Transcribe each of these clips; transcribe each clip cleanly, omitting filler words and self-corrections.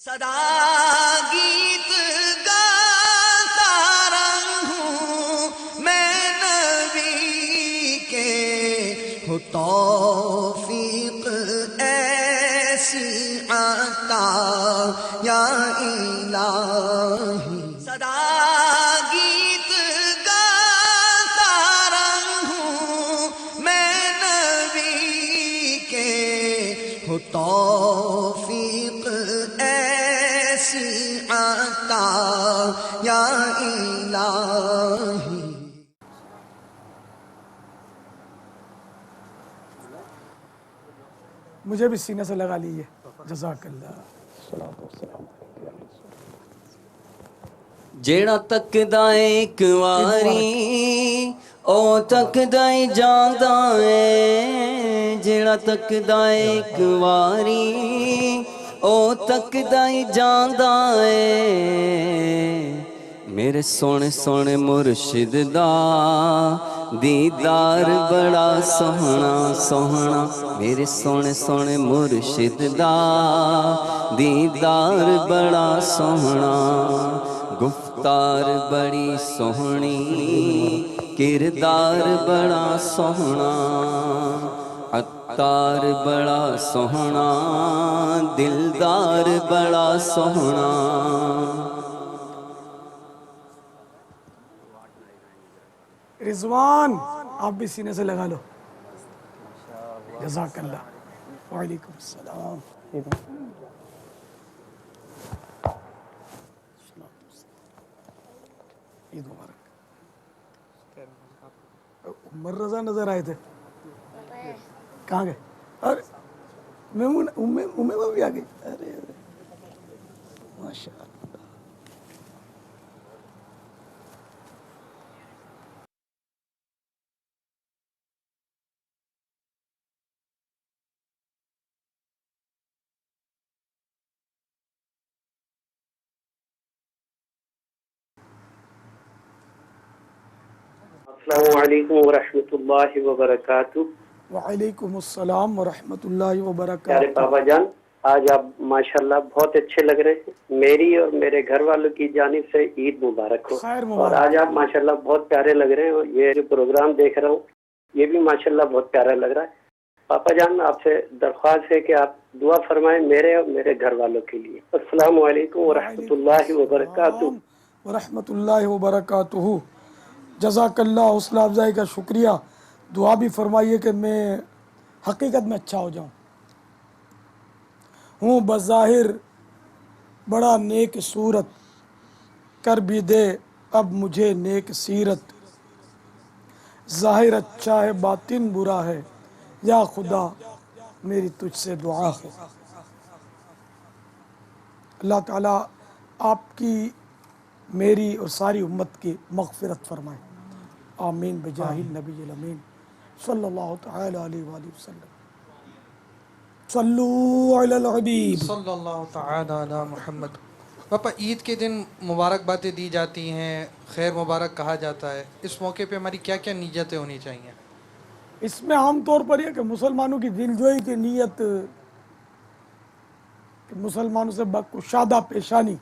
صدا گیت گاتا رہوں میں نبی کے، ہو توفیق ایسی عطا یا الہی۔ صدا گیت گاتا رہوں میں نبی کے، ہو توفیق ایسی عطا یا الہی۔ مجھے بھی سینے سے لگا لیجیے، جزاک اللہ۔ جیڑا تکدا ایک واری او تکدا ہی جاندا ہے، جیڑا تکدا ایک واری او تکدا ہی جاندا ہے، میرے سونے سونے مرشد دا دیدار بڑا سوہنا سوہنا، میرے سونے سونے مرشد دا دیدار بڑا سوہنا، گفتار بڑی سوہنی کردار بڑا سوہنا، عطار بڑا سوہنا دلدار بڑا سوہنا۔ رضوان آپ بھی سینے سے لگا لو، جزاک اللہ۔ وعلیکم السلام۔ عید مبارک۔ عمر رضا نظر آئے تھے، کہاں گئے؟ ارے امیمہ بھی آ گئی، ارے ماشاء اللہ۔ السلام علیکم ورحمۃ اللہ وبرکاتہ۔ وعلیکم السلام ورحمۃ اللہ پیارے وبرکاتہ۔ بابا جان، آج آپ ماشاءاللہ بہت اچھے لگ رہے ہیں، میری اور میرے گھر والوں کی جانب سے عید مبارک ہو۔ خیر اور مبارک۔ آج آپ ماشاءاللہ بہت پیارے لگ رہے ہیں، اور یہ جو پروگرام دیکھ رہا ہوں یہ بھی ماشاءاللہ بہت پیارا لگ رہا ہے۔ پاپا جان، آپ سے درخواست ہے کہ آپ دعا فرمائیں میرے اور میرے گھر والوں کے لیے۔ السلام علیکم ورحمۃ اللہ وبرکاتہ۔ ورحمۃ اللہ وبرکاتہ۔ جزاک اللہ، حوصلہ افزائی کا شکریہ۔ دعا بھی فرمائیے کہ میں حقیقت میں اچھا ہو جاؤں۔ ہوں بظاہر بڑا نیک صورت، کر بھی دے اب مجھے نیک سیرت، ظاہر اچھا ہے باطن برا ہے، یا خدا میری تجھ سے دعا ہے۔ اللہ تعالیٰ آپ کی، میری اور ساری امت کی مغفرت فرمائے، آمین بجاہ النبی الامین صلی اللہ تعالی علیہ وآلہ وسلم۔ صلو علی الحبیب صلی اللہ تعالی علی محمد۔ پاپا، عید کے دن مبارکبادیں دی جاتی ہیں، خیر مبارک کہا جاتا ہے، اس موقع پہ ہماری کیا کیا نیتیں ہونی چاہیے؟ اس میں عام طور پر یہ کہ مسلمانوں کی دلجوئی کی نیت، کہ مسلمانوں سے بکشادہ پیشانی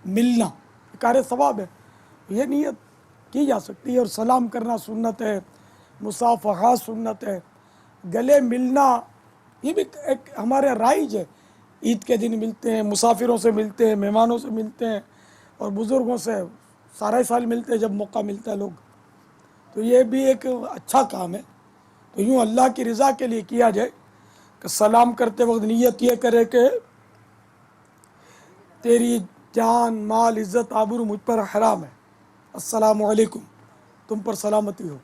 ملنا کار ثواب ہے، یہ نیت کی جا سکتی ہے۔ اور سلام کرنا سنت ہے، مصافحہ سنت ہے، گلے ملنا یہ بھی ایک ہمارے رائج ہے۔ عید کے دن ملتے ہیں، مسافروں سے ملتے ہیں، مہمانوں سے ملتے ہیں، اور بزرگوں سے سارے سال ملتے ہیں جب موقع ملتا ہے لوگ، تو یہ بھی ایک اچھا کام ہے۔ تو یوں اللہ کی رضا کے لیے کیا جائے کہ سلام کرتے وقت نیت یہ کرے کہ تیری جان مال عزت آبرو مجھ پر حرام ہے، السلام علیکم، تم پر سلامتی ہو۔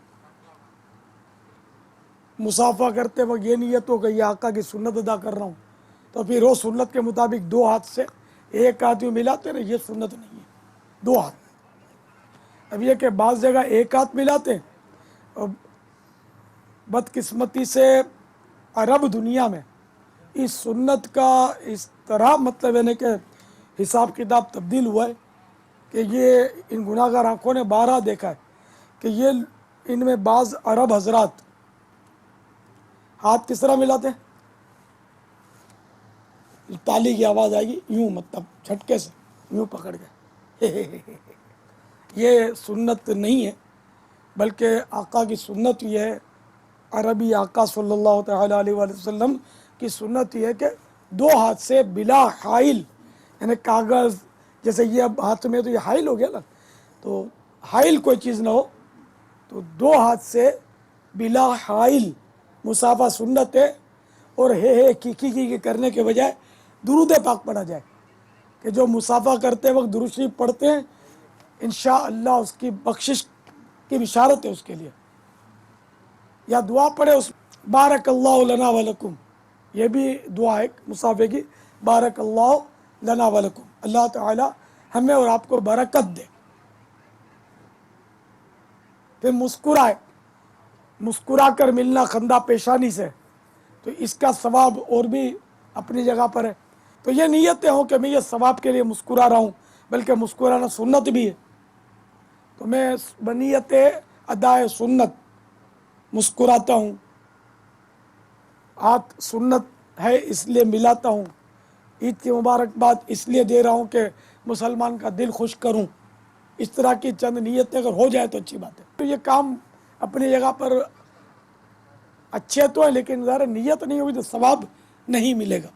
مصافحہ کرتے وقت یہ نیت ہو کہ یہ آقا کی سنت ادا کر رہا ہوں، تو پھر وہ سنت کے مطابق دو ہاتھ سے ایک ہاتھ یوں ملاتے نا، یہ سنت نہیں ہے، دو ہاتھ۔ اب یہ کہ بعض جگہ ایک ہاتھ ملاتے ہیں، اور بدقسمتی سے عرب دنیا میں اس سنت کا اس طرح مطلب ہے کہ حساب کتاب تبدیل ہوا ہے کہ یہ ان گناہ گار آنکھوں نے بارہا دیکھا ہے کہ یہ ان میں بعض عرب حضرات ہاتھ کس طرح ملاتے ہیں، تالی کی آواز آئے گی یوں، مطلب جھٹکے سے یوں پکڑ کے یہ سنت نہیں ہے، بلکہ آقا کی سنت یہ ہے، عربی آقا صلی اللہ تعالیٰ علیہ وآلہ وسلم کی سنت یہ ہے کہ دو ہاتھ سے بلا حائل، یعنی کاغذ جیسے یہ اب ہاتھ میں تو یہ حائل ہو گیا نا، تو حائل کوئی چیز نہ ہو، تو دو ہاتھ سے بلا حائل مصافحہ سنت ہے، اور ہے کی کرنے کے بجائے درود پاک پڑھا جائے، کہ جو مصافحہ کرتے وقت درود شریف پڑھتے ہیں انشاءاللہ اس کی بخشش کی بشارت ہے اس کے لیے، یا دعا پڑھے اس بارک اللہ لنا ولکم، یہ بھی دعا ہے مصافحے کی، بارک اللہ لنا ولکم، اللہ تعالی ہمیں اور آپ کو برکت دے۔ پھر مسکرائے، مسکرا کر ملنا خندہ پیشانی سے، تو اس کا ثواب اور بھی اپنی جگہ پر ہے۔ تو یہ نیتیں ہوں کہ میں یہ ثواب کے لیے مسکرا رہا ہوں، بلکہ مسکرانا سنت بھی ہے، تو میں بنیت ادائے سنت مسکراتا ہوں، ہاتھ سنت ہے اس لیے ملاتا ہوں، عید کی مبارکباد اس لیے دے رہا ہوں کہ مسلمان کا دل خوش کروں، اس طرح کی چند نیتیں اگر ہو جائے تو اچھی بات ہے۔ تو یہ کام اپنی جگہ پر اچھے تو ہیں، لیکن ظاہر نیت نہیں ہوگی تو ثواب نہیں ملے گا،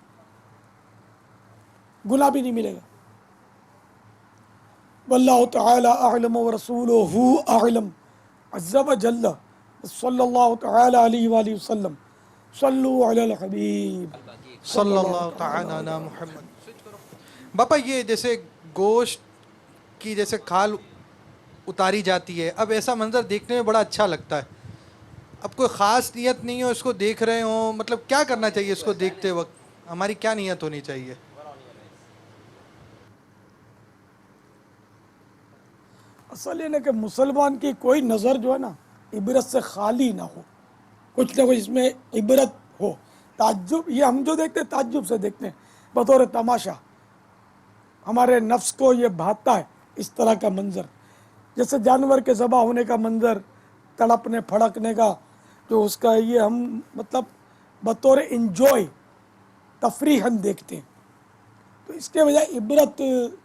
گناہ بھی نہیں ملے گا۔ واللہ تعالی اعلم ورسولہ اعلم عز وجل، صلی اللہ تعالی علیہ وآلہ وسلم، صلو علی الحبیب صلی اللہ تعالی علی محمد۔ باپا یہ جیسے گوشت کی جیسے کھال اتاری جاتی ہے، اب ایسا منظر دیکھنے میں بڑا اچھا لگتا ہے، اب کوئی خاص نیت نہیں ہو، اس کو دیکھ رہے ہوں، مطلب کیا کرنا چاہیے اس کو دیکھتے وقت، ہماری کیا نیت ہونی چاہیے؟ اصل یہ نا کہ مسلمان کی کوئی نظر جو ہے نا عبرت سے خالی نہ ہو، کچھ نہ کچھ اس میں عبرت ہو، تعجب، یہ ہم جو دیکھتے ہیں تعجب سے دیکھتے ہیں بطور تماشا، ہمارے نفس کو یہ بھاتا ہے اس طرح کا منظر، جیسے جانور کے ذبح ہونے کا منظر، تڑپنے پھڑکنے کا جو اس کا یہ ہم مطلب بطور انجوائے تفریحاً دیکھتے ہیں، تو اس کے بجائے عبرت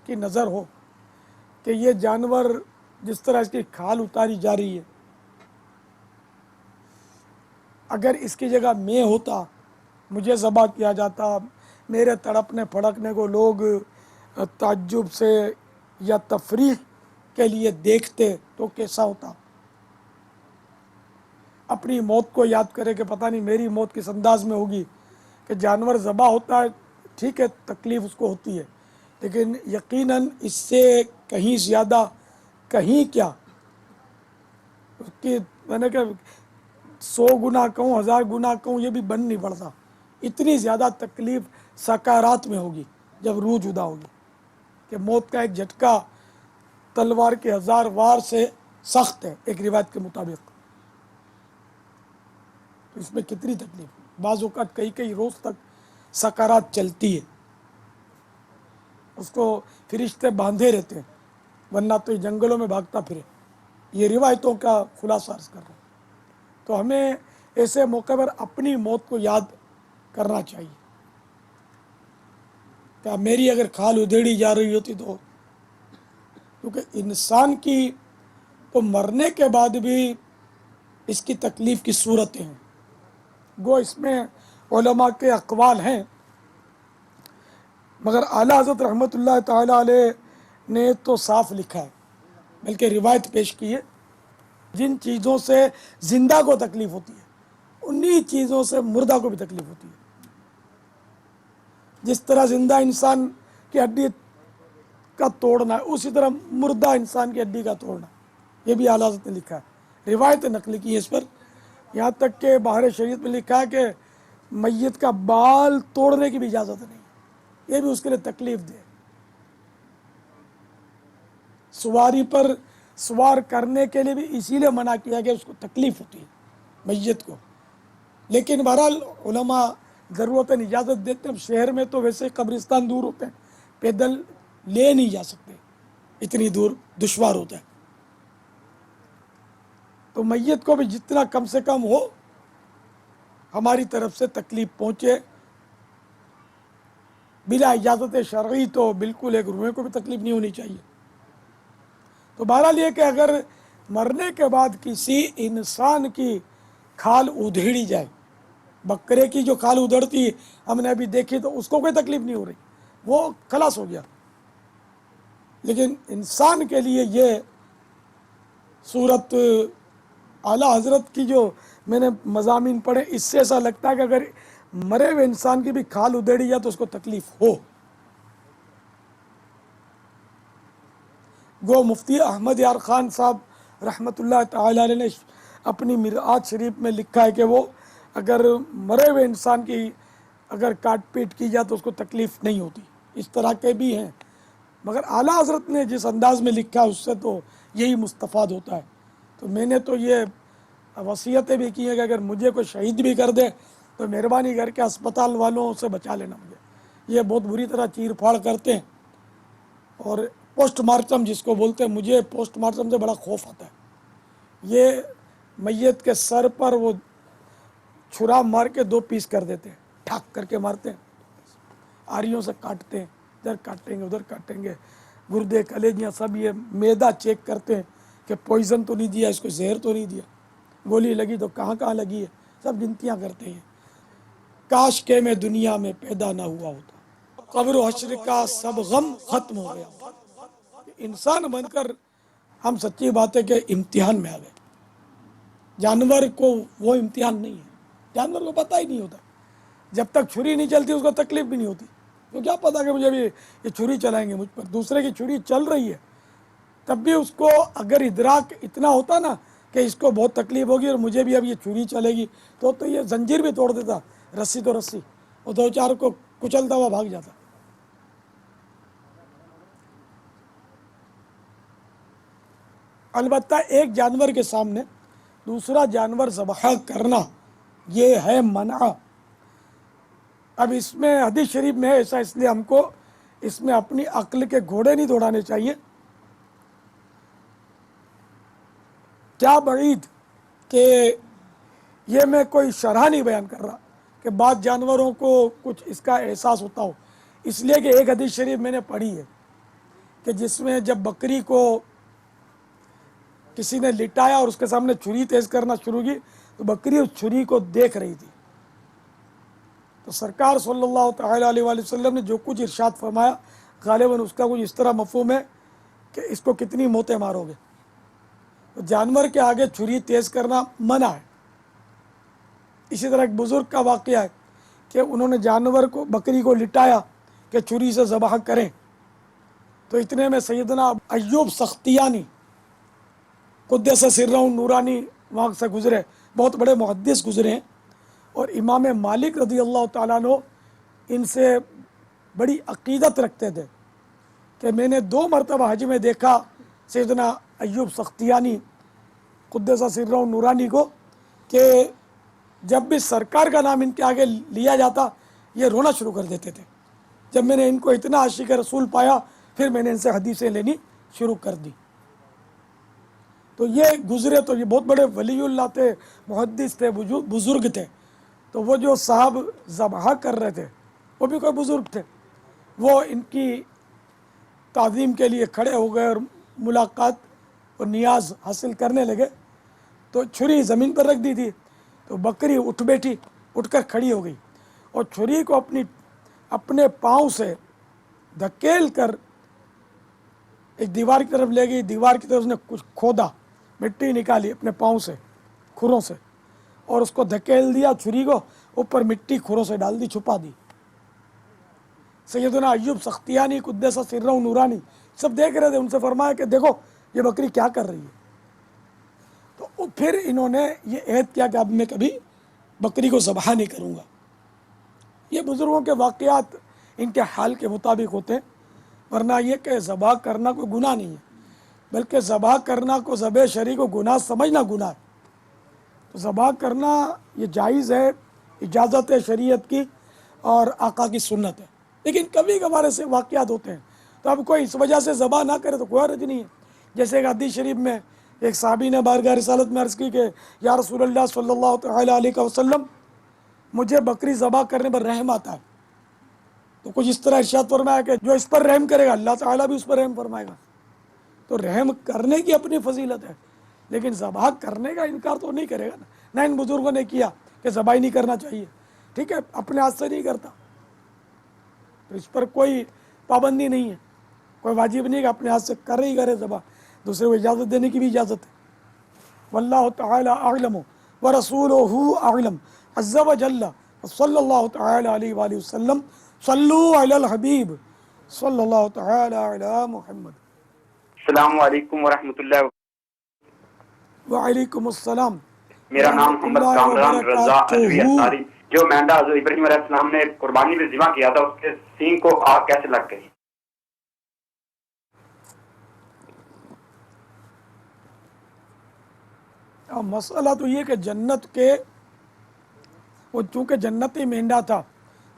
کی نظر ہو کہ یہ جانور جس طرح اس کی کھال اتاری جا رہی ہے، اگر اس کی جگہ میں ہوتا، مجھے ذبح کیا جاتا، میرے تڑپنے پھڑکنے کو لوگ تعجب سے یا تفریح کے لیے دیکھتے تو کیسا ہوتا؟ اپنی موت کو یاد کرے کہ پتہ نہیں میری موت کس انداز میں ہوگی، کہ جانور ذبح ہوتا ہے ٹھیک ہے، تکلیف اس کو ہوتی ہے، لیکن یقیناً اس سے کہیں زیادہ، کہیں کیا، اس کی میں نے کہ 100 گنا کہوں 1000 گنا کہوں یہ بھی بن نہیں پڑتا، اتنی زیادہ تکلیف سکارات میں ہوگی جب روح جدا ہوگی، کہ موت کا ایک جھٹکا تلوار کے 1000 وار سے سخت ہے ایک روایت کے مطابق، تو اس میں کتنی تکلیف، بعض اوقات کئی روز تک سکارات چلتی ہے، اس کو فرشتے باندھے رہتے ہیں، ورنہ تو یہ جنگلوں میں بھاگتا پھرے، یہ روایتوں کا خلاصہ عرض کر رہا ہوں۔ تو ہمیں ایسے موقع پر اپنی موت کو یاد کرنا چاہیے، کہ میری اگر کھال ادھیڑی جا رہی ہوتی تو، کیونکہ انسان کی تو مرنے کے بعد بھی اس کی تکلیف کی صورتیں ہیں، گو اس میں علماء کے اقوال ہیں، مگر اعلیٰ حضرت رحمۃ اللہ تعالیٰ علیہ نے تو صاف لکھا ہے، بلکہ روایت پیش کی ہے، جن چیزوں سے زندہ کو تکلیف ہوتی ہے انہی چیزوں سے مردہ کو بھی تکلیف ہوتی ہے، جس طرح زندہ انسان کی ہڈی کا توڑنا ہے اسی طرح مردہ انسان کی ہڈی کا توڑنا، یہ بھی اعلیٰ حضرت نے لکھا ہے، روایت نقل کی ہے اس پر، یہاں تک کہ بحر شریعت میں لکھا ہے کہ میت کا بال توڑنے کی بھی اجازت نہیں، یہ بھی اس کے لیے تکلیف دے، سواری پر سوار کرنے کے لیے بھی اسی لیے منع کیا کہ اس کو تکلیف ہوتی ہے میت کو، لیکن بہرحال علماء ضرورت اجازت دیتے ہیں، شہر میں تو ویسے قبرستان دور ہوتے ہیں، پیدل لے نہیں جا سکتے، اتنی دور دشوار ہوتا ہے، تو میت کو بھی جتنا کم سے کم ہو ہماری طرف سے تکلیف پہنچے بلا اجازت شرعی تو بالکل ایک روئے کو بھی تکلیف نہیں ہونی چاہیے. تو بہرحال یہ کہ اگر مرنے کے بعد کسی انسان کی کھال ادھیڑی جائے، بکرے کی جو کھال ادھڑتی ہم نے ابھی دیکھی تو اس کو کوئی تکلیف نہیں ہو رہی، وہ خلاص ہو گیا. لیکن انسان کے لیے یہ صورت اعلیٰ حضرت کی جو میں نے مضامین پڑھے، اس سے ایسا لگتا ہے کہ اگر مرے ہوئے انسان کی بھی کھال ادھیڑی جائے تو اس کو تکلیف ہو. گو مفتی احمد یار خان صاحب رحمۃ اللہ تعالی علیہ نے اپنی مرآت شریف میں لکھا ہے کہ وہ اگر مرے ہوئے انسان کی اگر کاٹ پیٹ کی جائے تو اس کو تکلیف نہیں ہوتی. اس طرح کے بھی ہیں، مگر اعلیٰ حضرت نے جس انداز میں لکھا اس سے تو یہی مستفاد ہوتا ہے. تو میں نے تو یہ وصیتیں بھی کی ہیں کہ اگر مجھے کوئی شہید بھی کر دے تو مہربانی کر کے اسپتال والوں سے بچا لینا مجھے. یہ بہت بری طرح چیر پھاڑ کرتے ہیں، اور پوسٹ مارٹم جس کو بولتے ہیں، مجھے پوسٹ مارٹم سے بڑا خوف آتا ہے. یہ میت کے سر پر وہ چھرا مار کے 2 پیس کر دیتے ہیں، ٹھاک کر کے مارتے ہیں، آریوں سے کاٹتے ہیں، ادھر کاٹیں گے ادھر کاٹیں گے، گردے کلیجیاں سب. یہ میدا چیک کرتے ہیں کہ پوائزن تو نہیں دیا، اس کو زہر تو نہیں دیا، گولی لگی تو کہاں کہاں لگی ہے، سب گنتیاں کرتے ہیں. کاش کہ میں دنیا میں پیدا نہ ہوا ہوتا، قبر و حشر کا سب غم ختم ہو گیا. انسان بن کر ہم سچی بات ہے کہ امتحان میں آ گئے. جانور کو وہ امتحان نہیں ہے، جانور کو پتہ ہی نہیں ہوتا. جب تک چھری نہیں چلتی اس کو تکلیف بھی نہیں ہوتی. تو کیا پتا کہ مجھے بھی یہ چھری چلائیں گے مجھ پر. دوسرے کی چھری چل رہی ہے تب بھی اس کو اگر ادراک اتنا ہوتا نا کہ اس کو بہت تکلیف ہوگی اور مجھے بھی اب یہ چھری چلے گی تو یہ زنجیر بھی توڑ دیتا، رسی تو رسی، اور 2-4 کو کچلتا ہوا بھاگ جاتا. البتہ ایک جانور کے سامنے دوسرا جانور ذبح کرنا یہ ہے منع. اب اس میں حدیث شریف میں ہے ایسا، اس لیے ہم کو اس میں اپنی عقل کے گھوڑے نہیں دوڑانے چاہیے. کیا بعید کہ یہ میں کوئی شرح نہیں بیان کر رہا کہ بعض جانوروں کو کچھ اس کا احساس ہوتا ہو، اس لیے کہ ایک حدیث شریف میں نے پڑھی ہے کہ جس میں جب بکری کو کسی نے لٹایا اور اس کے سامنے چھری تیز کرنا شروع کی تو بکری اس چھری کو دیکھ رہی تھی. تو سرکار صلی اللہ تعالی علیہ وآلہ وسلم نے جو کچھ ارشاد فرمایا غالباً اس کا کچھ اس طرح مفہوم ہے کہ اس کو کتنی موتیں مارو گے. تو جانور کے آگے چھری تیز کرنا منع ہے. اسی طرح ایک بزرگ کا واقعہ ہے کہ انہوں نے جانور کو بکری کو لٹایا کہ چھری سے ذبح کریں، تو اتنے میں سیدنا ایوب سختیانی قدس سرہ نورانی وہاں سے گزرے، بہت بڑے محدث گزرے ہیں، اور امام مالک رضی اللہ تعالیٰ عنہ ان سے بڑی عقیدت رکھتے تھے کہ میں نے 2 مرتبہ حج میں دیکھا سیدنا ایوب سختیانی قدس سرہ نورانی کو کہ جب بھی سرکار کا نام ان کے آگے لیا جاتا یہ رونا شروع کر دیتے تھے. جب میں نے ان کو اتنا عاشق رسول پایا پھر میں نے ان سے حدیثیں لینی شروع کر دی. تو یہ گزرے تو یہ بہت بڑے ولی اللہ تھے، محدث تھے، بزرگ تھے. تو وہ جو صاحب ذبح کر رہے تھے وہ بھی کوئی بزرگ تھے، وہ ان کی تعظیم کے لیے کھڑے ہو گئے اور ملاقات اور نیاز حاصل کرنے لگے. تو چھری زمین پر رکھ دی تھی تو بکری اٹھ بیٹھی، اٹھ کر کھڑی ہو گئی اور چھری کو اپنے پاؤں سے دھکیل کر ایک دیوار کی طرف لے گئی. دیوار کی طرف اس نے کچھ کھودا، مٹی نکالی اپنے پاؤں سے، کھروں سے، اور اس کو دھکیل دیا چھری کو، اوپر مٹی کھروں سے ڈال دی، چھپا دی. سیدنا ایوب سختیانی قدس سرہ نورانی سب دیکھ رہے تھے. ان سے فرمایا کہ دیکھو یہ بکری کیا کر رہی ہے. تو پھر انہوں نے یہ عہد کیا کہ اب میں کبھی بکری کو ذبح نہیں کروں گا. یہ بزرگوں کے واقعات ان کے حال کے مطابق ہوتے ہیں، ورنہ یہ کہ ذبح کرنا کوئی گناہ نہیں ہے، بلکہ ذبح کرنا کو ذبح شرعی کو گناہ سمجھنا گناہ ہے. تو ذبح کرنا یہ جائز ہے، اجازت ہے شریعت کی اور آقا کی سنت ہے. لیکن کبھی کبھار ایسے واقعات ہوتے ہیں تو اب کوئی اس وجہ سے ذبح نہ کرے تو کوئی حرج نہیں ہے. جیسے ایک حدیث شریف میں ایک صحابی نے بارگاہ رسالت میں عرض کی کہ یا رسول اللہ صلی اللہ تعالی علیہ وسلم مجھے بکری ذبح کرنے پر رحم آتا ہے. تو کچھ اس طرح ارشاد فرمایا کہ جو اس پر رحم کرے گا اللہ تعالیٰ بھی اس پر رحم فرمائے گا. تو رحم کرنے کی اپنی فضیلت ہے، لیکن ذبح کرنے کا انکار تو نہیں کرے گا نا. نہ ان بزرگوں نے کیا کہ ذبح نہیں کرنا چاہیے، ٹھیک ہے، اپنے ہاتھ سے نہیں کرتا تو اس پر کوئی پابندی نہیں ہے، کوئی واجب نہیں کہ اپنے ہاتھ سے کرے ہی کرے ذبح، دوسرے کو اجازت دینے کی بھی اجازت ہے. واللہ تعالی اعلم ورسولہ اعلم عز وجل صلی اللہ تعالی علیہ وآلہ وسلم. صلو علی الحبیب صلی اللہ تعالی علی محمد. السلام علیکم ورحمۃ اللہ. وعلیکم السلام. میرا نام محمد کامران رضا علوی انصاری. جو مینڈا حضرت ابراہیم علیہ السلام نے قربانی میں ذبح کیا تھا، اس کے سینگ کو آگ کیسے لگ گئی؟ مسئلہ تو یہ کہ جنت کے وہ چونکہ جنتی مینڈا تھا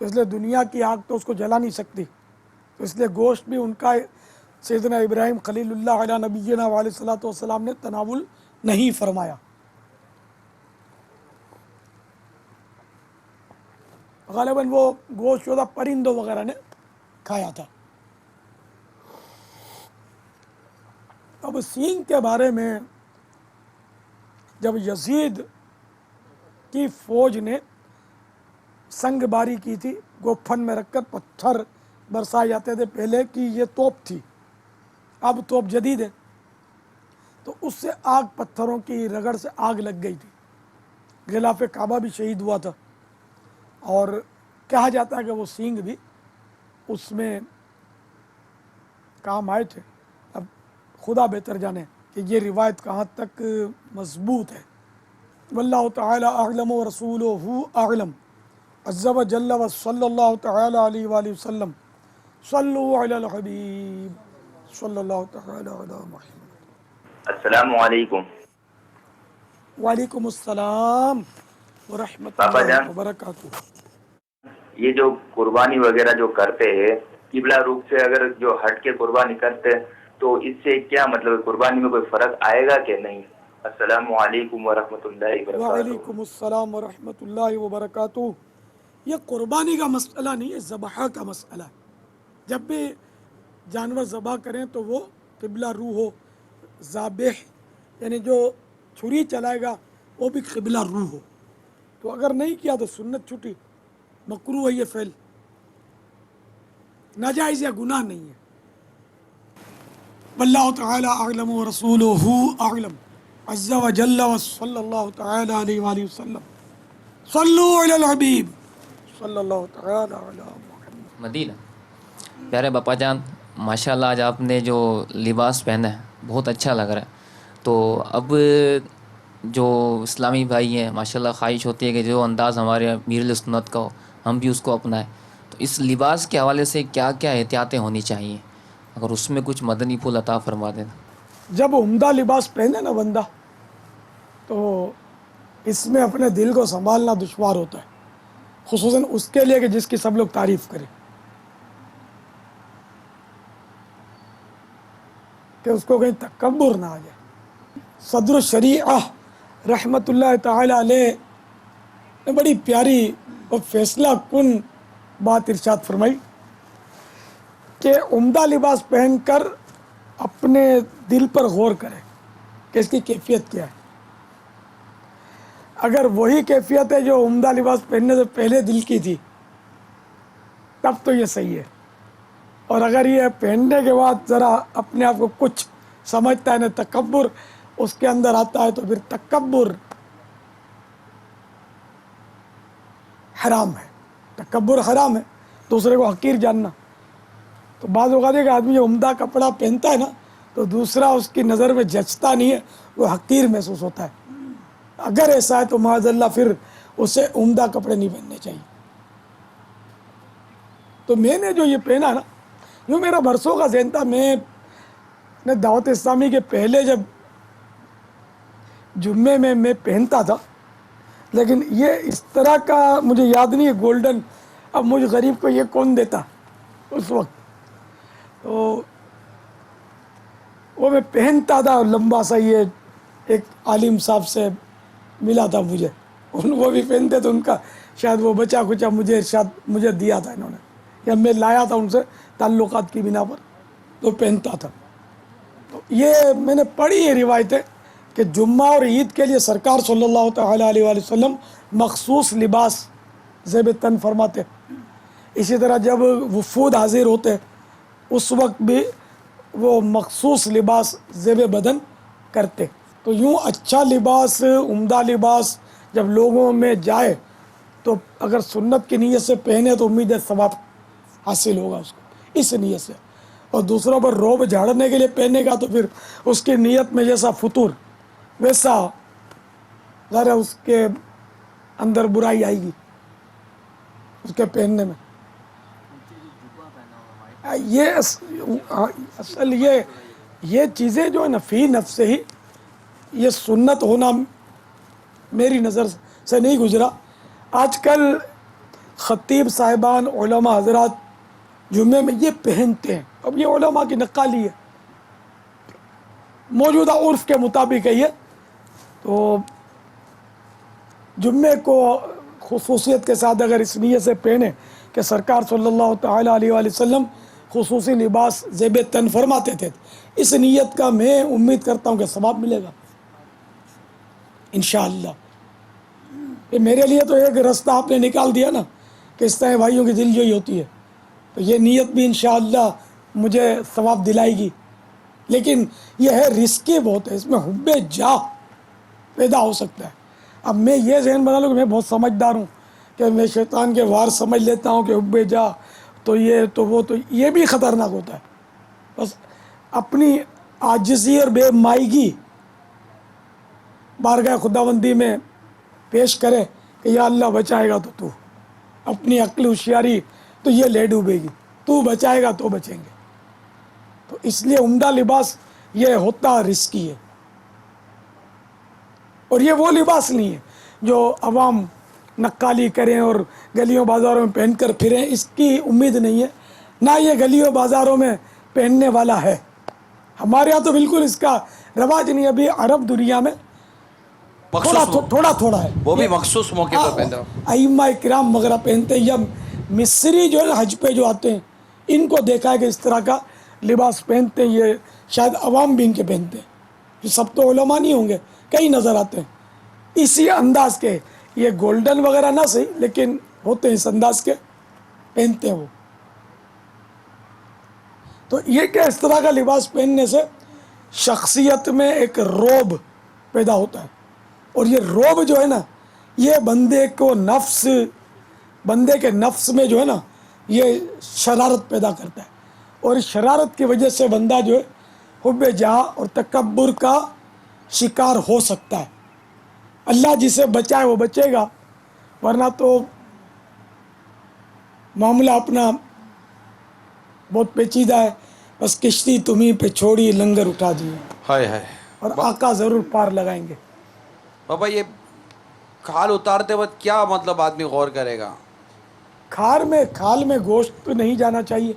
تو اس لیے دنیا کی آگ تو اس کو جلا نہیں سکتی، تو اس لیے گوشت بھی ان کا سیدنا ابراہیم خلیل اللہ علیہ نبینا علیہ الصلوۃ والسلام نے تناول نہیں فرمایا. غالباً وہ گوشت شدہ پرندوں وغیرہ نے کھایا تھا. اب سینگ کے بارے میں جب یزید کی فوج نے سنگ باری کی تھی، گوپھن میں رکھ کر پتھر برسائے جاتے تھے، پہلے کی یہ توپ تھی، اب توپ جدید ہے، تو اس سے آگ، پتھروں کی رگڑ سے آگ لگ گئی تھی. غلاف کعبہ بھی شہید ہوا تھا، اور کہا جاتا ہے کہ وہ سینگ بھی اس میں کام آئے تھے. اب خدا بہتر جانے کہ یہ روایت کہاں تک مضبوط ہے. واللہ تعالی اعلم ورسولہ اعلم عز وجل وصلی اللہ تعالی علیہ وآلہ وسلم. صلو علی الحبیب صلی اللہ تعالی علی محمد. السلام علیکم. وعلیکم السلام ورحمۃ بابا اللہ جان، وبرکاتہ. یہ جو قربانی وغیرہ جو کرتے ہیں قبلہ رخ سے، اگر جو ہٹ کے قربانی کرتے تو اس سے کیا مطلب قربانی میں کوئی فرق آئے گا کہ نہیں؟ السلام علیکم ورحمۃ اللہ وبرکاتہ. وعلیکم السلام ورحمۃ اللہ وبرکاتہ. یہ قربانی کا مسئلہ نہیں ہے، ذبح کا مسئلہ ہے. جب بھی جانور ذبح کریں تو وہ قبلہ رو ہو، ذابح یعنی جو چھری چلائے گا وہ بھی قبلہ رو ہو. تو اگر نہیں کیا تو سنت چھوٹی، مکروہ ہے یہ فعل، ناجائز یا گناہ نہیں ہے. واللہ تعالی اعلم ورسولہ اعلم عز وجل وصلی اللہ تعالی علیہ وآلہ وسلم. صلو علی الحبیب صلی اللہ تعالی علی محمد. مدینہ. پیارے باپا جان، ماشاءاللہ آج آپ نے جو لباس پہنا ہے بہت اچھا لگ رہا ہے. تو اب جو اسلامی بھائی ہیں ماشاءاللہ خواہش ہوتی ہے کہ جو انداز ہمارے امیر سنت کا ہو ہم بھی اس کو اپنائیں. تو اس لباس کے حوالے سے کیا کیا احتیاطیں ہونی چاہیے، اگر اس میں کچھ مدنی پھول عطا فرما دینا. جب عمدہ لباس پہنے نا بندہ تو اس میں اپنے دل کو سنبھالنا دشوار ہوتا ہے، خصوصاً اس کے لیے کہ جس کی سب لوگ تعریف کریں، کہ اس کو کہیں تکبر نہ آ جائے. صدر الشریعہ رحمۃ اللہ تعالی علیہ نے بڑی پیاری اور فیصلہ کن بات ارشاد فرمائی کہ عمدہ لباس پہن کر اپنے دل پر غور کرے کہ اس کی کیفیت کیا ہے. اگر وہی کیفیت ہے جو عمدہ لباس پہننے سے پہلے دل کی تھی تب تو یہ صحیح ہے، اور اگر یہ پہننے کے بعد ذرا اپنے آپ کو کچھ سمجھتا ہے نا، تکبر اس کے اندر آتا ہے، تو پھر تکبر حرام ہے. تکبر حرام ہے، دوسرے کو حقیر جاننا. تو بعض اوقات ہے کہ آدمی جو عمدہ کپڑا پہنتا ہے نا تو دوسرا اس کی نظر میں جچتا نہیں ہے، وہ حقیر محسوس ہوتا ہے. اگر ایسا ہے تو معاذ اللہ پھر اسے عمدہ کپڑے نہیں پہننے چاہیے. تو میں نے جو یہ پہنا نا، جو میرا برسوں کا ذہن تھا، میں نے دعوت اسلامی کے پہلے جب جمعے میں پہنتا تھا، لیکن یہ اس طرح کا مجھے یاد نہیں ہے گولڈن. اب مجھ غریب کو یہ کون دیتا اس وقت؟ تو وہ میں پہنتا تھا لمبا سا، یہ ایک عالم صاحب سے ملا تھا مجھے، وہ بھی پہنتے تو ان کا شاید وہ بچا کچا مجھے دیا تھا انہوں نے یا میں لایا تھا ان سے تعلقات کی بنا پر تو پہنتا تھا. تو یہ میں نے پڑھی یہ روایتیں کہ جمعہ اور عید کے لیے سرکار صلی اللہ تعالیٰ علیہ وآلہ وسلم مخصوص لباس زیب تن فرماتے. اسی طرح جب وفود حاضر ہوتے اس وقت بھی وہ مخصوص لباس زیب بدن کرتے. تو یوں اچھا لباس، عمدہ لباس جب لوگوں میں جائے تو اگر سنت کی نیت سے پہنے تو امید ہے ثواب حاصل ہوگا اس کو اس نیت سے. اور دوسروں پر روب جھاڑنے کے لیے پہنے گا تو پھر اس کی نیت میں جیسا فطور ویسا ذرا اس کے اندر برائی آئے گی اس کے پہننے میں. یہ اصل یہ چیزیں جو ہے نا فی نفس ہی یہ سنت ہونا میری نظر سے نہیں گزرا. آج کل خطیب صاحبان علماء حضرات جمعے میں یہ پہنتے ہیں. اب یہ علماء کی نقالی ہے، موجودہ عرف کے مطابق ہے یہ. تو جمعے کو خصوصیت کے ساتھ اگر اس نیت سے پہنے کہ سرکار صلی اللہ تعالیٰ علیہ وآلہ وسلم خصوصی لباس زیب تن فرماتے تھے، اس نیت کا میں امید کرتا ہوں کہ ثواب ملے گا انشاءاللہ. کہ میرے لیے تو ایک رستہ آپ نے نکال دیا نا کہ اس طرح بھائیوں کی دل جوئی ہوتی ہے، تو یہ نیت بھی انشاءاللہ مجھے ثواب دلائے گی. لیکن یہ ہے رسکی بہت ہے، اس میں حب جاہ پیدا ہو سکتا ہے. اب میں یہ ذہن بنا لوں کہ میں بہت سمجھدار ہوں کہ میں شیطان کے وار سمجھ لیتا ہوں کہ حب جاہ تو یہ تو وہ تو یہ بھی خطرناک ہوتا ہے. بس اپنی عاجزی اور بے مائیگی بارگاہ خداوندی میں پیش کرے کہ یا اللہ بچائے گا تو اپنی عقل ہوشیاری تو یہ لے ڈوبے گی، تو بچائے گا تو بچیں گے. تو اس لیے عمدہ لباس یہ ہوتا رسکی ہے، اور یہ وہ لباس نہیں ہے جو عوام نقالی کریں اور گلیوں بازاروں میں پہن کر پھریں. اس کی امید نہیں ہے، نہ یہ گلیوں بازاروں میں پہننے والا ہے. ہمارے ہاں تو بالکل اس کا رواج نہیں. ابھی عرب دنیا میں تھوڑا ہے، وہ بھی مخصوص موقع پر پہنتا ہوں. ائمہ کرام وغیرہ پہنتے ہیں، یا مصری جو ہے نا حج پہ جو آتے ہیں ان کو دیکھا ہے کہ اس طرح کا لباس پہنتے ہیں. یہ شاید عوام بھی ان کے پہنتے ہیں، یہ سب تو علماء نہیں ہوں گے، کئی نظر آتے ہیں اسی انداز کے. یہ گولڈن وغیرہ نہ صحیح لیکن ہوتے ہیں اس انداز کے، پہنتے ہیں وہ. تو یہ کہ اس طرح کا لباس پہننے سے شخصیت میں ایک روب پیدا ہوتا ہے، اور یہ روب جو ہے نا یہ بندے کے نفس میں جو ہے نا یہ شرارت پیدا کرتا ہے. اور اس شرارت کی وجہ سے بندہ جو ہے حب جاہ اور تکبر کا شکار ہو سکتا ہے. اللہ جسے بچائے وہ بچے گا، ورنہ تو معاملہ اپنا بہت پیچیدہ ہے. بس کشتی تمہیں پہ چھوڑی لنگر اٹھا دیے، ہائے ہائے. اور آقا ضرور پار لگائیں گے. بابا یہ کھال اتارتے وقت کیا مطلب آدمی غور کرے گا؟ کھال میں گوشت نہیں جانا چاہیے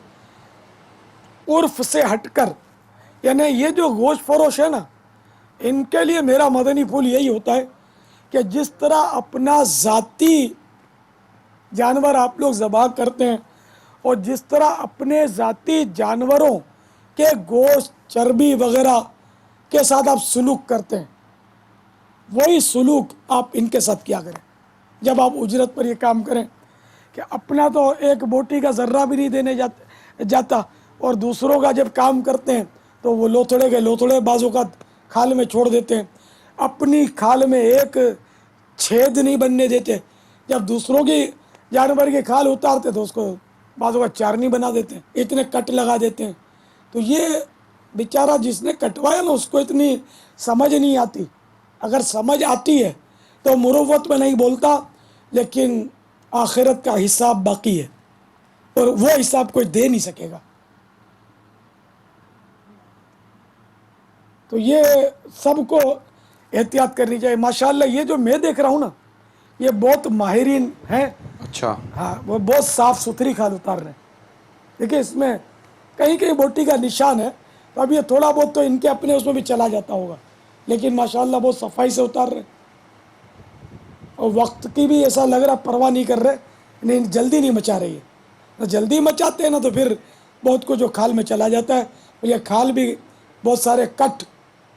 عرف سے ہٹ کر. یعنی یہ جو گوشت فروش ہے نا ان کے لیے میرا مدنی پھول یہی ہوتا ہے کہ جس طرح اپنا ذاتی جانور آپ لوگ ذبح کرتے ہیں اور جس طرح اپنے ذاتی جانوروں کے گوشت چربی وغیرہ کے ساتھ آپ سلوک کرتے ہیں، وہی سلوک آپ ان کے ساتھ کیا کریں. جب آپ اجرت پر یہ کام کریں کہ اپنا تو ایک بوٹی کا ذرہ بھی نہیں دینے جاتا، اور دوسروں کا جب کام کرتے ہیں تو وہ لوتھڑے بعض اوقات کھال میں چھوڑ دیتے ہیں، اپنی کھال میں ایک چھید نہیں بننے دیتے. جب دوسروں کی جانور کی کھال اتارتے تو اس کو بعض اوقات چارنی بنا دیتے ہیں، اتنے کٹ لگا دیتے ہیں. تو یہ بیچارہ جس نے کٹوایا نا اس کو اتنی سمجھ نہیں آتی. اگر سمجھ آتی ہے تو مروت میں نہیں بولتا، لیکن آخرت کا حساب باقی ہے اور وہ حساب کوئی دے نہیں سکے گا. تو یہ سب کو احتیاط کرنی چاہیے. ماشاءاللہ یہ جو میں دیکھ رہا ہوں نا یہ بہت ماہرین ہیں. اچھا. ہاں وہ بہت صاف ستھری کھال اتار رہے ہیں. دیکھیں اس میں کہیں بوٹی کا نشان ہے، تو اب یہ تھوڑا بہت تو ان کے اپنے اس میں بھی چلا جاتا ہوگا، لیکن ماشاءاللہ بہت صفائی سے اتار رہے ہیں. اور وقت کی بھی ایسا لگ رہا پرواہ نہیں کر رہے، نہیں جلدی نہیں مچا رہی ہے. نہ جلدی مچاتے ہیں نا تو پھر بہت کچھ جو کھال میں چلا جاتا ہے اور یہ کھال بھی بہت سارے کٹ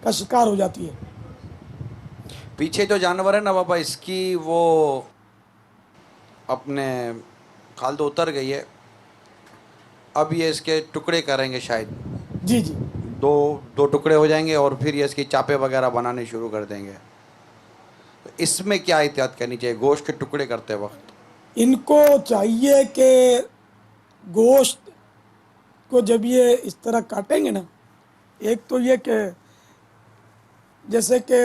کا شکار ہو جاتی ہے. پیچھے جو جانور ہے نا بابا اس کی وہ اپنے کھال تو اتر گئی ہے, اب یہ اس کے ٹکڑے کریں گے شاید, جی جی دو ٹکڑے ہو جائیں گے اور پھر یہ اس کی چاپے وغیرہ بنانے شروع کر دیں گے. تو اس میں کیا احتیاط کرنی چاہیے گوشت کے ٹکڑے کرتے وقت؟ ان کو چاہیے کہ گوشت کو جب یہ اس طرح کاٹیں گے نا, ایک تو یہ کہ جیسے کہ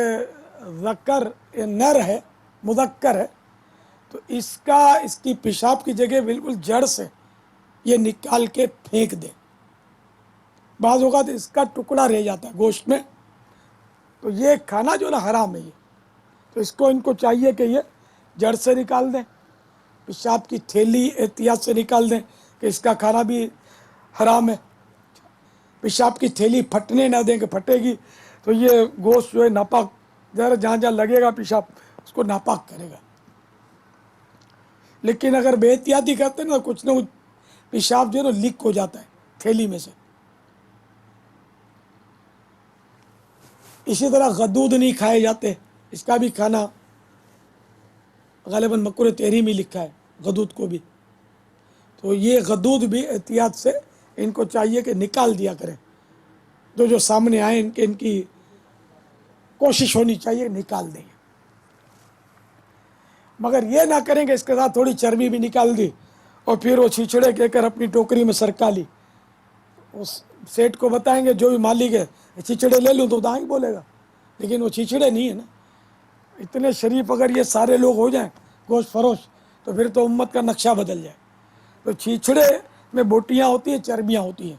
ذکر یہ نر ہے مذکر ہے تو اس کی پیشاب کی جگہ بالکل جڑ سے یہ نکال کے پھینک دیں. بعض اوقات اس کا ٹکڑا رہ جاتا ہے گوشت میں, تو یہ کھانا جو نا حرام ہے یہ, تو اس کو ان کو چاہیے کہ یہ جڑ سے نکال دیں, پیشاب کی تھیلی احتیاط سے نکال دیں کہ اس کا کھانا بھی حرام ہے. پیشاب کی تھیلی پھٹنے نہ دیں کہ پھٹے گی تو یہ گوشت جو ہے ناپاک, ذرا جہاں جہاں لگے گا پیشاب اس کو ناپاک کرے گا. لیکن اگر بے احتیاطی کرتے ہیں نا کچھ نہ کچھ پیشاب جو ہے نا لیک ہو جاتا ہے تھیلی میں سے. اسی طرح غدود نہیں کھائے جاتے, اس کا بھی کھانا غالباً مکروہ تحریمی لکھا ہے غدود کو بھی. تو یہ غدود بھی احتیاط سے ان کو چاہیے کہ نکال دیا کریں, جو سامنے آئے ان کی کوشش ہونی چاہیے نکال دیں. مگر یہ نہ کریں کہ اس کے ساتھ تھوڑی چربی بھی نکال دی اور پھر وہ چھچڑے کہہ کر اپنی ٹوکری میں سرکا لی. اس سیٹ کو بتائیں گے جو بھی مالک ہے چھچڑے لے لوں تو دائیں بولے گا, لیکن وہ چھچڑے نہیں ہے نا. اتنے شریف اگر یہ سارے لوگ ہو جائیں گوشت فروش تو پھر تو امت کا نقشہ بدل جائے. تو چھچڑے میں بوٹیاں ہوتی ہیں, چربیاں ہوتی ہیں,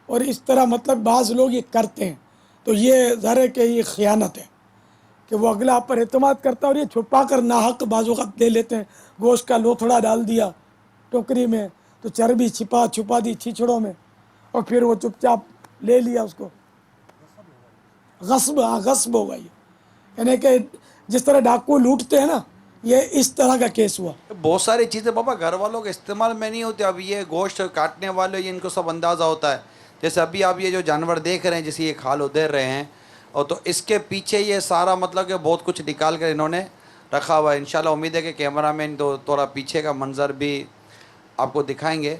اور اس طرح مطلب بعض لوگ یہ کرتے ہیں. تو یہ ظاہر ہے کہ یہ خیانت ہے کہ وہ اگلا آپ پر اعتماد کرتا ہے اور یہ چھپا کر ناحق بعض اوقات لے لیتے ہیں. گوشت کا لوتھڑا ڈال دیا ٹوکری میں تو چربی چھپا دی چھچڑوں میں اور پھر وہ چپ چاپ لے لیا اس کو. غصب ہوگا یہ, یعنی کہ جس طرح ڈاکو لوٹتے ہیں نا یہ اس طرح کا کیس ہوا. بہت ساری چیزیں بابا گھر والوں کے استعمال میں نہیں ہوتی. اب یہ گوشت کاٹنے والے یہ ان کو سب اندازہ ہوتا ہے. جیسے ابھی آپ یہ جو جانور دیکھ رہے ہیں جسے یہ کھال ادھیر رہے ہیں, اور تو اس کے پیچھے یہ سارا مطلب کہ بہت کچھ نکال کر انہوں نے رکھا ہوا ہے. انشاءاللہ امید ہے کہ کیمرہ مین تھوڑا پیچھے کا منظر بھی آپ کو دکھائیں گے.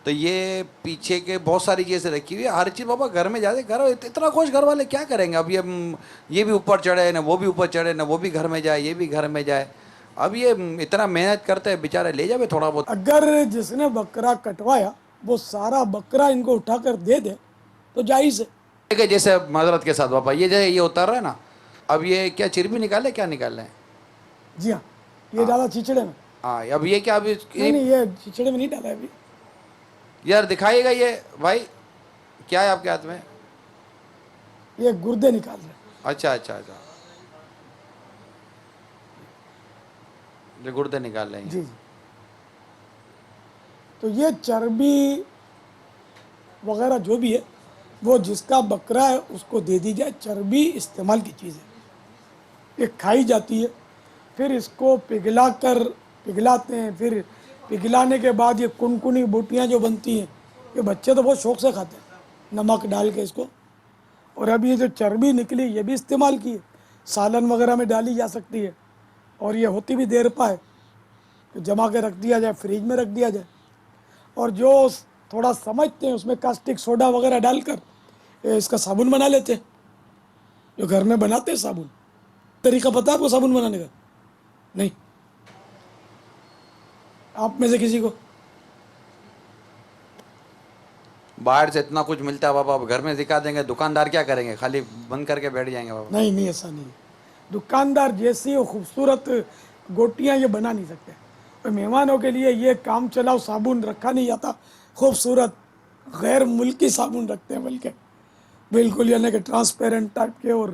تو یہ پیچھے کے بہت ساری چیزیں رکھی ہوئی ہے. ہر چیز بابا گھر میں جاتے گھر اتنا خوش گھر والے کیا کریں گے. اب یہ بھی اوپر چڑھے نہ وہ بھی اوپر چڑھے نہ وہ بھی گھر میں جائے یہ بھی گھر میں جائے. اب یہ اتنا محنت کرتے ہیں بیچارے, لے جاوے تھوڑا بہت. اگر جس نے بکرا کٹوایا وہ سارا بکرا ان کو اٹھا کر دے دے تو جائز ہے. کہ جیسے معذرت کے ساتھ بابا یہ اتر رہا ہے نا, اب یہ کیا چربی نکالے کیا نکال رہے ہیں؟ جی ہاں یہ ڈالا چھچڑے میں. ہاں اب یہ کیا ابھی نہیں یہ چھچڑے میں نہیں ڈالا ہے ابھی. یار دکھائیے گا یہ بھائی کیا ہے آپ کے ہاتھ میں؟ یہ گردے نکال رہے ہیں. اچھا یہ گردے نکال لیں گے. جی جی. تو یہ چربی وغیرہ جو بھی ہے وہ جس کا بکرا ہے اس کو دے دی جائے. چربی استعمال کی چیز ہے, یہ کھائی جاتی ہے. پھر اس کو پگھلاتے ہیں, پھر پگھلانے کے بعد یہ کنکنی بوٹیاں جو بنتی ہیں یہ بچے تو بہت شوق سے کھاتے ہیں نمک ڈال کے اس کو. اور اب یہ جو چربی نکلی یہ بھی استعمال کی ہے, سالن وغیرہ میں ڈالی جا سکتی ہے. اور یہ ہوتی بھی دیر پا ہے کہ جما کے رکھ دیا جائے, فریج میں رکھ دیا جائے. اور جو تھوڑا سمجھتے ہیں اس میں کاسٹک سوڈا وغیرہ ڈال کر اس کا صابن بنا لیتے ہیں, جو گھر میں بناتے ہیں صابن. طریقہ پتہ ہے آپ کو صابن بنانے کا؟ نہیں, آپ میں سے کسی کو؟ باہر سے اتنا کچھ ملتا ہے بابا, گھر میں دکھا دیں گے دکاندار کیا کریں گے, خالی بند کر کے بیٹھ جائیں گے بابا. نہیں ایسا نہیں ہے. دکاندار جیسی وہ خوبصورت گوٹیاں یہ بنا نہیں سکتے. مہمانوں کے لیے یہ کام چلاؤ صابن رکھا نہیں جاتا, خوبصورت غیر ملکی صابن رکھتے ہیں, بلکہ بالکل یعنی کہ ٹرانسپیرنٹ ٹائپ کے اور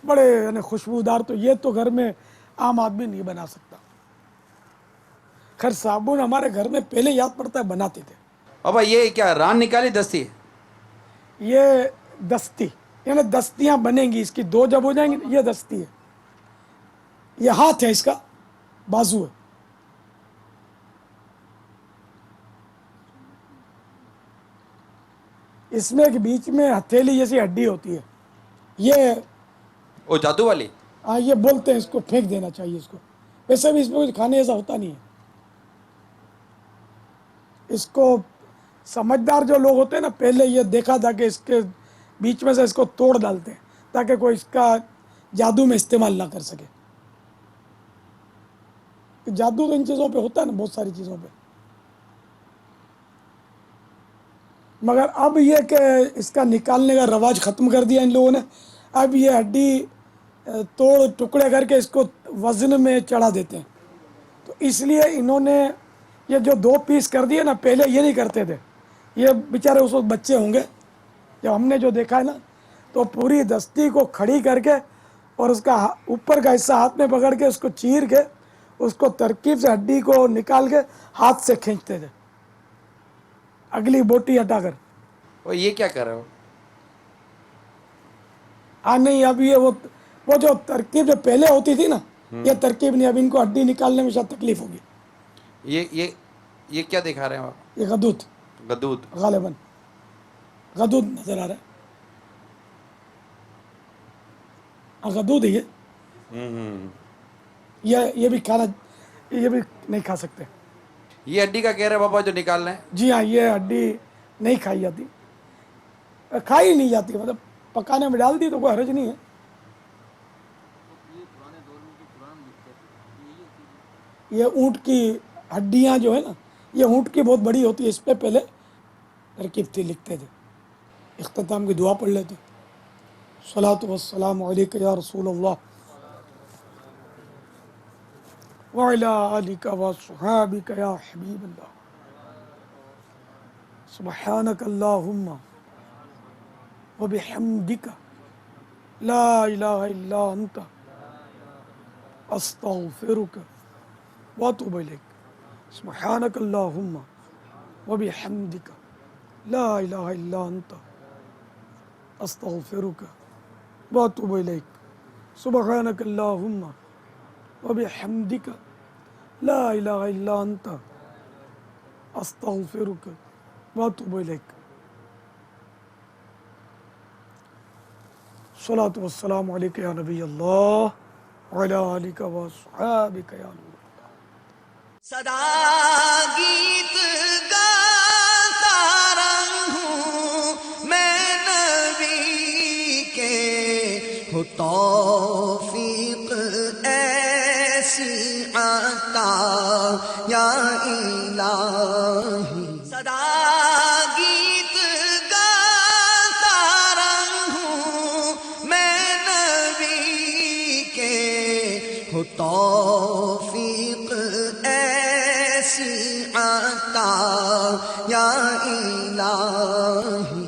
بڑے یعنی خوشبودار. تو یہ تو گھر میں عام آدمی نہیں بنا سکتا. خیر صابن ہمارے گھر میں پہلے یاد پڑتا ہے بناتے تھے. بابا یہ کیا ران نکالی دستی؟ یہ دستی یعنی دستیاں بنیں گی اس کی, دو جب ہو جائیں گی یہ دستی ہے. یہ ہاتھ ہے, اس کا بازو ہے. اس میں ایک بیچ میں ہتھیلی جیسی ہڈی ہوتی ہے، یہ وہ جادو والی؟ ہاں یہ بولتے ہیں اس کو پھینک دینا چاہیے اس کو، ویسے بھی اس میں کچھ کھانے ایسا ہوتا نہیں ہے. اس کو سمجھدار جو لوگ ہوتے ہیں نا، پہلے یہ دیکھا تھا کہ اس کے بیچ میں سے اس کو توڑ ڈالتے ہیں تاکہ کوئی اس کا جادو میں استعمال نہ کر سکے. جادو تو ان چیزوں پہ ہوتا ہے نا، بہت ساری چیزوں پہ. مگر اب یہ کہ اس کا نکالنے کا رواج ختم کر دیا ان لوگوں نے. اب یہ ہڈی توڑ ٹکڑے کر کے اس کو وزن میں چڑھا دیتے ہیں. تو اس لیے انہوں نے یہ جو 2 پیس کر دیے نا، پہلے یہ نہیں کرتے تھے. یہ بیچارے اس وقت بچے ہوں گے جب ہم نے جو دیکھا ہے نا، تو پوری دستی کو کھڑی کر کے اور اس کا اوپر کا حصہ ہاتھ میں پکڑ کے اس کو چیر کے اس کو ترکیب سے ہڈی کو نکال کے ہاتھ سے کھینچتے تھے اگلی بوٹی ہٹا کر. وہ یہ کیا کر رہے ہو؟ ہاں نہیں، اب یہ وہ جو ترکیب جو پہلے ہوتی تھی نا، یہ ترکیب نہیں. اب ان کو ہڈی نکالنے میں شاید تکلیف ہوگی. یہ کیا دکھا رہے ہیں آپ؟ یہ غدود، گدود. غالباً غدود نظر آ رہا ہے. غدود ہی ہے. یہ بھی کھانا، یہ بھی نہیں کھا سکتے. یہ ہڈی کا کہہ رہے ہیں بابا جو نکال رہے ہیں؟ جی ہاں، یہ ہڈی نہیں کھائی جاتی، کھائی نہیں جاتی. مطلب پکانے میں ڈال دی تو کوئی حرج نہیں ہے. یہ اونٹ کی ہڈیاں جو ہے نا، یہ اونٹ کی بہت بڑی ہوتی ہے. اس پہ پہلے ترکیب تھی، لکھتے تھے. اختتام کی دعا پڑھ لیتے. صلاۃ والسلام علیک یا رسول اللہ وعلی آلک وصحابک یا حبیب اللہ. سبحانک اللہم وبحمدک لا الہ الا انت استغفرک واتوب الیک. سبحانک اللہم وبحمدک لا الہ الا انت استغفرک واتوب الیک. سبحانک اللہم وبحمدک لا الہ الا انت استغفرک واتوب الیک. صلاۃ والسلام علیک یا نبی اللہ وعلی آلک وصحابک یا نور. صدا گیت گاتا رہوں میں نبی کے، ہو توفیق ایسی عطا یا الہی. صدا گیت گاتا رہوں میں نبی کے، ہو توفیق ایسی عطا یا الہی.